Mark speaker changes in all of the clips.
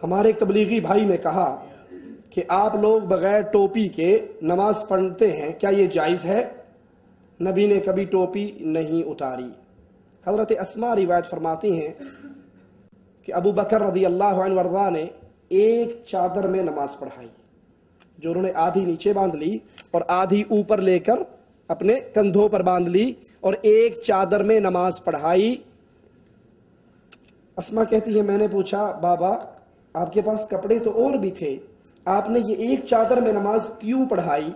Speaker 1: ہمارے ایک تبلیغی بھائی نے کہا کہ آپ لوگ بغیر ٹوپی کے نماز پڑھتے ہیں، کیا یہ جائز ہے؟ نبی نے کبھی ٹوپی نہیں اتاری۔ حضرت اسماء روایت فرماتی ہیں کہ ابو بکر رضی اللہ عنہ وارضاہ نے ایک چادر میں نماز پڑھائی، جو انہوں نے آدھی نیچے باندھ لی اور آدھی اوپر لے کر اپنے کندھوں پر باندھ لی اور ایک چادر میں نماز پڑھائی۔ اسماء کہتی ہے میں نے پوچھا بابا آپ کے پاس کپڑے تو اور بھی تھے، آپ نے یہ ایک چادر میں نماز کیوں پڑھائی؟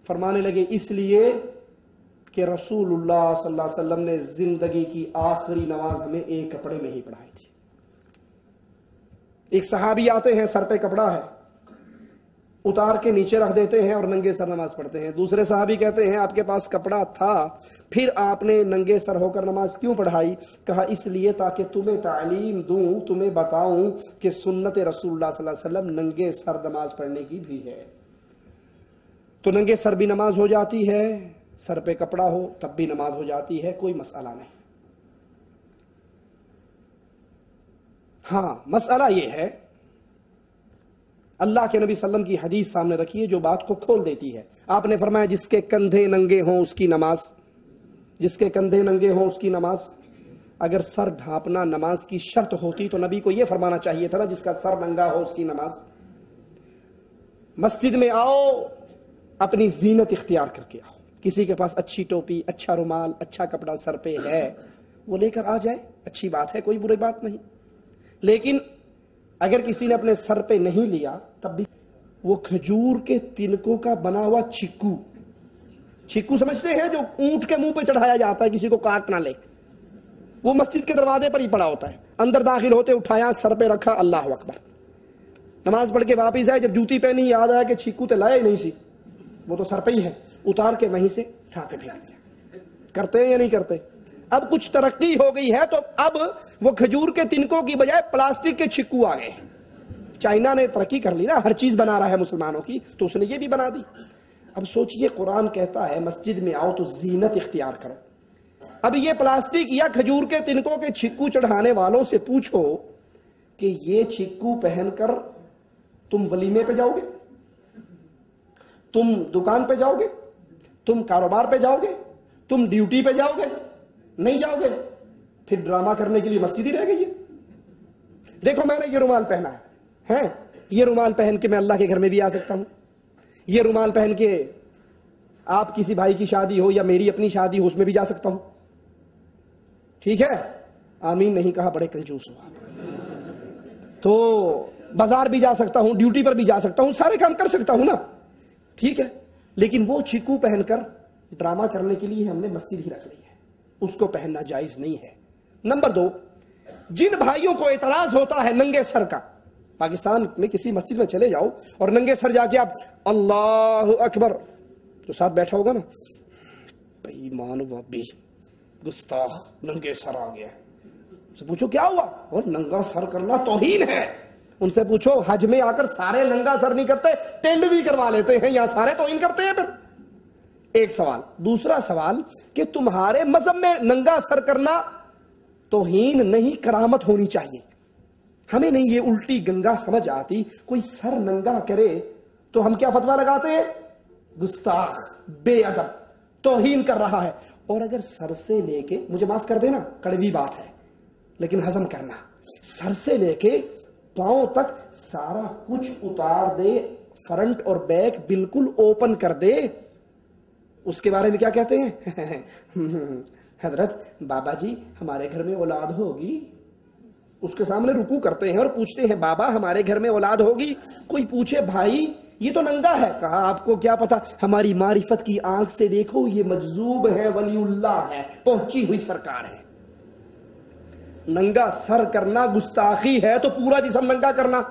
Speaker 1: فرمانے لگے اس لیے کہ رسول اللہ صلی اللہ علیہ وسلم نے زندگی کی آخری نماز ہمیں ایک کپڑے میں ہی پڑھائی تھی۔ ایک صحابی آتے ہیں، سر پہ کپڑا ہے، اتار کے نیچے رکھ دیتے ہیں اور ننگے سر نماز پڑھتے ہیں۔ دوسرے صحابی کہتے ہیں آپ کے پاس کپڑا تھا پھر آپ نے ننگے سر ہو کر نماز کیوں پڑھائی؟ کہا اس لیے تاکہ تمہیں تعلیم دوں، تمہیں بتاؤں کہ سنت رسول اللہ صلی اللہ علیہ وسلم ننگے سر نماز پڑھنے کی بھی ہے۔ تو ننگے سر بھی نماز ہو جاتی ہے، سر پہ کپڑا ہو تب بھی نماز ہو جاتی ہے، کوئی مسئلہ نہیں۔ ہاں مسئلہ یہ ہے، اللہ کے نبی صلی اللہ علیہ وسلم کی حدیث سامنے رکھیے جو بات کو کھول دیتی ہے۔ آپ نے فرمایا جس کے کندھے ننگے ہوں اس کی نماز، جس کے کندھے ننگے ہوں اس کی نماز۔ اگر سر ڈھانپنا نماز کی شرط ہوتی تو نبی کو یہ فرمانا چاہیے تھا نا جس کا سر ننگا ہو اس کی نماز۔ مسجد میں آؤ اپنی زینت اختیار کر کے آؤ، کسی کے پاس اچھی ٹوپی، اچھا رومال، اچھا کپڑا سر پہ ہے وہ لے کر آ جائے، اچھی بات ہے، کوئی بری بات نہیں۔ لیکن اگر کسی نے اپنے سر پہ نہیں لیا تب بھی وہ کھجور کے تنکوں کا بنا ہوا چھکو سمجھتے ہیں جو اونٹ کے منہ پہ چڑھایا جاتا ہے کسی کو کاٹ نہ لے، وہ مسجد کے دروازے پر ہی پڑا ہوتا ہے، اندر داخل ہوتے اٹھایا سر پہ رکھا، اللہ اکبر، نماز پڑھ کے واپس آئے، جب جوتی پہنی یاد آیا کہ چھکو تو لائے نہیں سی، وہ تو سر پہ ہی ہے، اتار کے وہیں سے اٹھا کے پھینک دیا۔ کرتے ہیں یا نہیں کرتے؟ اب کچھ ترقی ہو گئی ہے تو اب وہ کھجور کے تنکوں کی بجائے پلاسٹک کے چھکو آ گئے ہیں۔ چائنا نے ترقی کر لی نا، ہر چیز بنا رہا ہے مسلمانوں کی، تو اس نے یہ بھی بنا دی۔ اب سوچئے قرآن کہتا ہے مسجد میں آؤ تو زینت اختیار کرو۔ اب یہ پلاسٹک یا کھجور کے تنکوں کے چھکو چڑھانے والوں سے پوچھو کہ یہ چھکو پہن کر تم ولیمے پہ جاؤ گے؟ تم دکان پہ جاؤ گے؟ تم کاروبار پہ جاؤ گے؟ تم ڈیوٹی پہ جاؤ گے؟ نہیں جاؤ گے، پھر ڈرامہ کرنے کے لیے مسجد ہی رہ گئی ہے۔ دیکھو میں نے یہ رومال پہنا ہے، یہ رومال پہن کے میں اللہ کے گھر میں بھی آ سکتا ہوں، یہ رومال پہن کے آپ کسی بھائی کی شادی ہو یا میری اپنی شادی ہو اس میں بھی جا سکتا ہوں، ٹھیک ہے؟ آمین نہیں کہا، بڑے کنجوس ہو آپ۔ تو بازار بھی جا سکتا ہوں، ڈیوٹی پر بھی جا سکتا ہوں، سارے کام کر سکتا ہوں نا، ٹھیک ہے؟ لیکن وہ چھکو پہن کر ڈرامہ کرنے کے لیے ہم نے مسجد ہی رکھ لی ہے، اس کو پہننا جائز نہیں ہے۔ نمبر 2، جن بھائیوں کو اعتراض ہوتا ہے ننگے سر کا، پاکستان میں کسی مسجد میں چلے جاؤ اور ننگے سر جا کے آپ اللہ اکبر، جو ساتھ بیٹھا ہوگا نا بے ایمان وابی گستاخ ننگے سر آ گیا، ان سے پوچھو کیا ہوا؟ اور ننگا سر کرنا توہین ہے۔ ان سے پوچھو حج میں آ کر سارے ننگا سر نہیں کرتے، ٹینڈ بھی کروا لیتے ہیں، یہاں سارے توہین کرتے ہیں۔ پھر ایک سوال، دوسرا سوال کہ تمہارے مذہب میں ننگا سر کرنا توہین نہیں، کرامت ہونی چاہیے۔ ہمیں نہیں یہ الٹی گنگا سمجھ آتی، کوئی سر ننگا کرے تو ہم کیا فتویٰ لگاتے ہیں؟ گستاخ، بے ادب، توہین کر رہا ہے۔ اور اگر سر سے لے کے، مجھے معاف کر دینا کڑوی بات ہے لیکن ہضم کرنا، سر سے لے کے پاؤں تک سارا کچھ اتار دے، فرنٹ اور بیک بالکل اوپن کر دے، اس کے بارے میں کیا کہتے ہیں؟ حضرت بابا جی ہمارے گھر میں اولاد ہوگی، اس کے سامنے رکوع کرتے ہیں اور پوچھتے ہیں بابا ہمارے گھر میں اولاد ہوگی۔ کوئی پوچھے بھائی یہ تو ننگا ہے، کہا آپ کو کیا پتا، ہماری معرفت کی آنکھ سے دیکھو یہ مجذوب ہے، ولی اللہ ہے، پہنچی ہوئی سرکار ہے۔ ننگا سر کرنا گستاخی ہے تو پورا جسم ننگا کرنا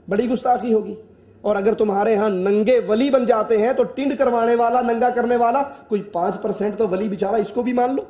Speaker 1: بڑی گستاخی ہوگی۔ اور اگر تمہارے ہاں ننگے ولی بن جاتے ہیں تو ٹنڈ کروانے والا، ننگا کرنے والا کوئی 5% تو ولی بیچارہ اس کو بھی مان لو۔